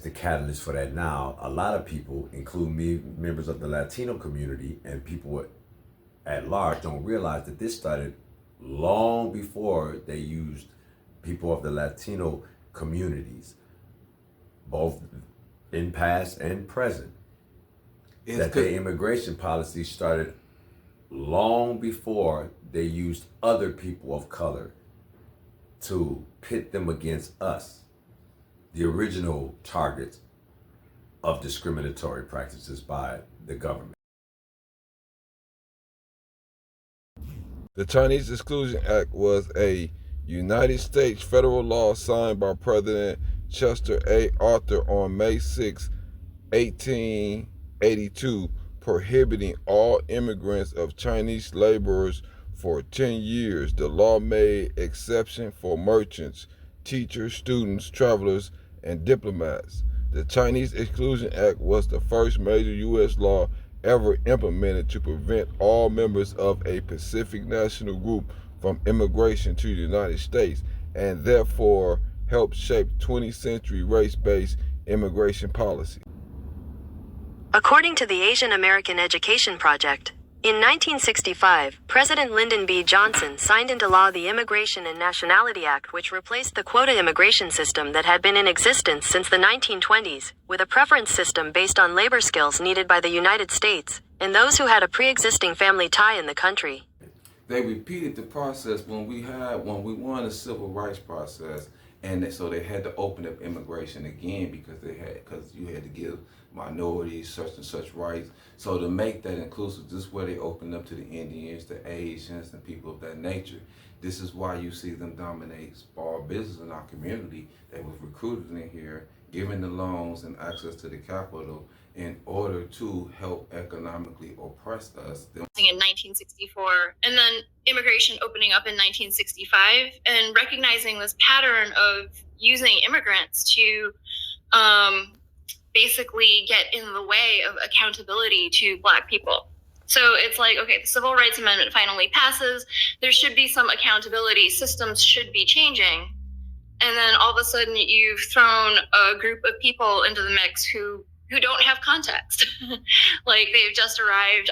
the catalyst for that now, a lot of people, including me, members of the Latino community, and people at large, don't realize that this started long before they used people of the Latino communities, both in past and present. That their immigration policy started long before they used other people of color to pit them against us, the original targets of discriminatory practices by the government. The Chinese Exclusion Act was a United States federal law signed by President Chester A. Arthur on May 6, 1882, prohibiting all immigrants of Chinese laborers for 10 years. The law made exception for merchants, teachers, students, travelers, and diplomats. The Chinese Exclusion Act was the first major U.S. law ever implemented to prevent all members of a Pacific national group from immigration to the United States, and therefore helped shape 20th century race-based immigration policy. According to the Asian American Education Project, in 1965, President Lyndon B. Johnson signed into law the Immigration and Nationality Act, which replaced the quota immigration system that had been in existence since the 1920s, with a preference system based on labor skills needed by the United States and those who had a pre-existing family tie in the country. They repeated the process when we won the civil rights process, and so they had to open up immigration again because you had to give minorities such and such rights. So to make that inclusive, this is where they opened up to the Indians, the Asians, and people of that nature. This is why you see them dominate small business in our community. They was recruited in here, given the loans and access to the capital in order to help economically oppress us. In 1964, and then immigration opening up in 1965, and recognizing this pattern of using immigrants to basically get in the way of accountability to Black people. So it's like, okay, the Civil Rights Amendment finally passes. There should be some accountability. Systems should be changing. And then all of a sudden you've thrown a group of people into the mix who don't have context. Like they've just arrived.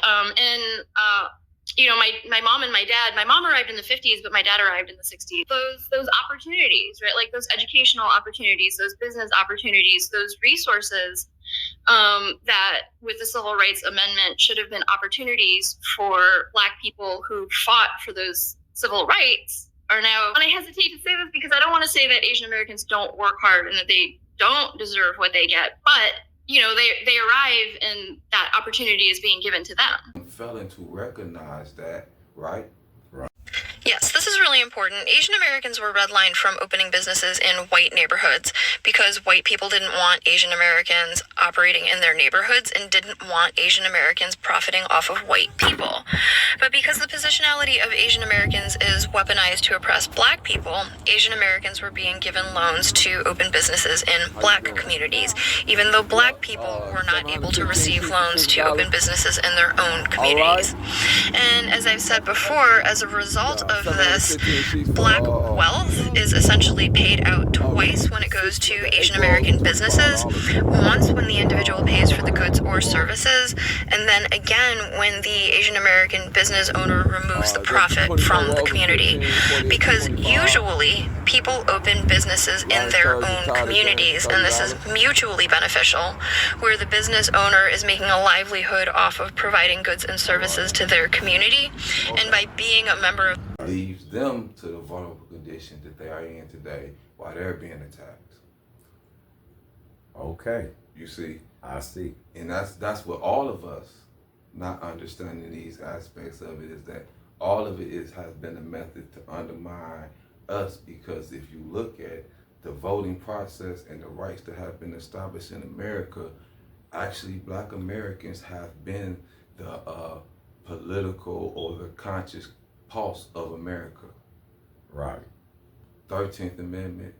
My mom and my dad, my mom arrived in the 50s, but my dad arrived in the 60s. Those opportunities, right? Like those educational opportunities, those business opportunities, those resources that with the Civil Rights Amendment should have been opportunities for Black people who fought for those civil rights are now, and I hesitate to say this because I don't want to say that Asian Americans don't work hard and that they don't deserve what they get, but they arrive and that opportunity is being given to them. Failing to recognize that, right? Yes, this is really important. Asian Americans were redlined from opening businesses in white neighborhoods because white people didn't want Asian Americans operating in their neighborhoods and didn't want Asian Americans profiting off of white people. But because the positionality of Asian Americans is weaponized to oppress Black people, Asian Americans were being given loans to open businesses in Black communities, even though Black people were not able to receive loans to open businesses in their own communities. And as I've said before, as a result of this, Black wealth is essentially paid out twice when it goes to Asian American businesses. Once when the individual pays for the goods or services, and then again when the Asian American business owner removes the profit from the community. Because usually people open businesses in their own communities, and this is mutually beneficial, where the business owner is making a livelihood off of providing goods and services to their community, and by being a member of leaves them to the vulnerable condition that they are in today while they're being attacked. Okay. You see? I see. And that's what all of us not understanding these aspects of it is that all of it has been a method to undermine us, because if you look at the voting process and the rights that have been established in America, actually Black Americans have been the political or the conscious pulse of America. Right. 13th Amendment,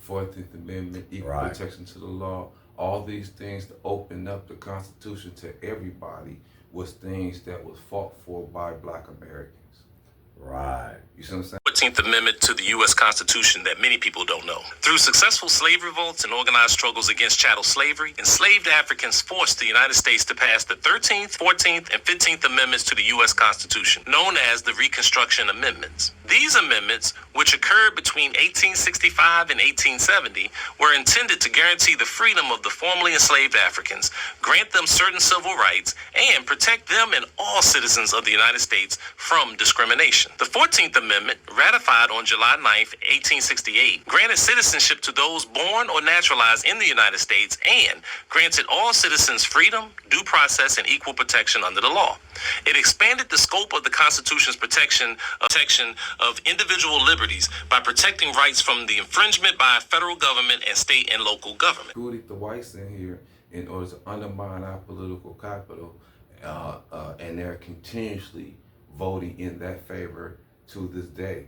14th Amendment, equal right. protection to the law, all these things to open up the Constitution to everybody was things that was fought for by Black Americans. Right. You see what I'm saying? 14th Amendment to the U.S. Constitution that many people don't know. Through successful slave revolts and organized struggles against chattel slavery, enslaved Africans forced the United States to pass the 13th, 14th, and 15th Amendments to the U.S. Constitution, known as the Reconstruction Amendments. These amendments, which occurred between 1865 and 1870, were intended to guarantee the freedom of the formerly enslaved Africans, grant them certain civil rights, and protect them and all citizens of the United States from discrimination. The 14th Amendment, ratified on July 9, 1868, granted citizenship to those born or naturalized in the United States and granted all citizens freedom, due process, and equal protection under the law. It expanded the scope of the Constitution's protection of individual liberties by protecting rights from the infringement by a federal government and state and local government. Included the whites in here in order to undermine our political capital, and they're continuously voting in that favor to this day.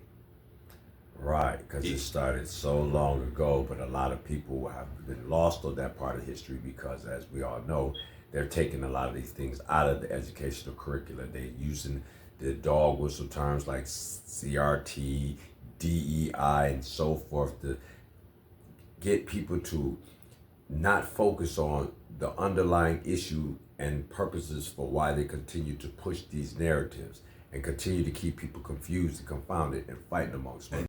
Right, because it started so long ago, but a lot of people have been lost on that part of history because, as we all know, they're taking a lot of these things out of the educational curriculum. They're using the dog whistle terms like CRT, DEI, and so forth to get people to not focus on the underlying issue and purposes for why they continue to push these narratives and continue to keep people confused and confounded and fighting amongst one